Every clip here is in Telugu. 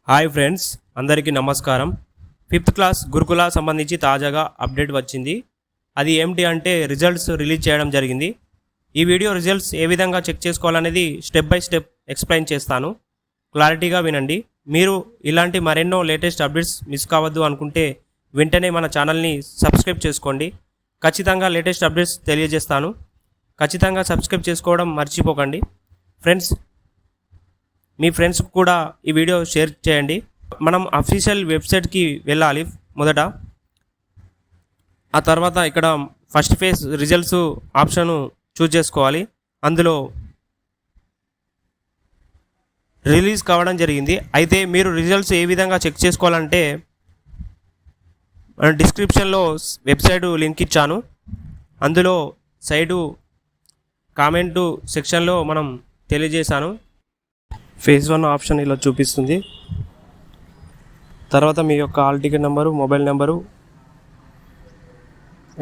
హాయ్ ఫ్రెండ్స్, అందరికీ నమస్కారం. 5th క్లాస్ గురుకుల సంబంధించి తాజాగా అప్డేట్ వచ్చింది. అది ఏమిటి అంటే రిజల్ట్స్ రిలీజ్ చేయడం జరిగింది. ఈ వీడియో రిజల్ట్స్ ఏ విధంగా చెక్ చేసుకోవాలనేది స్టెప్ బై స్టెప్ ఎక్స్ప్లెయిన్ చేస్తాను. క్లారిటీగా వినండి. మీరు ఇలాంటి మరెన్నో లేటెస్ట్ అప్డేట్స్ మిస్ కావద్దు అనుకుంటే వెంటనే మన ఛానల్ని సబ్స్క్రైబ్ చేసుకోండి. ఖచ్చితంగా లేటెస్ట్ అప్డేట్స్ తెలియజేస్తాను. ఖచ్చితంగా సబ్స్క్రైబ్ చేసుకోవడం మర్చిపోకండి. ఫ్రెండ్స్, మీ ఫ్రెండ్స్కి కూడా ఈ వీడియో షేర్ చేయండి. మనం అఫీషియల్ వెబ్సైట్కి వెళ్ళాలి మొదట. ఆ తర్వాత ఇక్కడ first phase results option choose చేసుకోవాలి. అందులో రిలీజ్ కావడం జరిగింది. అయితే మీరు రిజల్ట్స్ ఏ విధంగా చెక్ చేసుకోవాలంటే డిస్క్రిప్షన్లో వెబ్సైట్ లింక్ ఇచ్చాను. అందులో సైడు కామెంటు సెక్షన్లో మనం తెలియజేశాను. ఫేజ్ 1 ఆప్షన్ ఇలా చూపిస్తుంది. తర్వాత మీ యొక్క hall ticket number, mobile number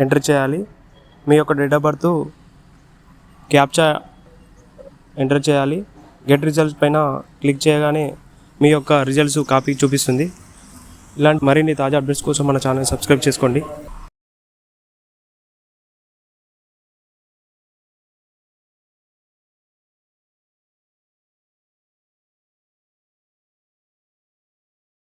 enter చేయాలి. మీ యొక్క date of birth, captcha enter చేయాలి. గెట్ రిజల్ట్స్ పైన క్లిక్ చేయగానే మీ యొక్క రిజల్ట్స్ కాపీ చూపిస్తుంది. ఇలాంటి మరిన్ని తాజా అప్డేట్స్ కోసం మన ఛానల్ సబ్స్క్రైబ్ చేసుకోండి.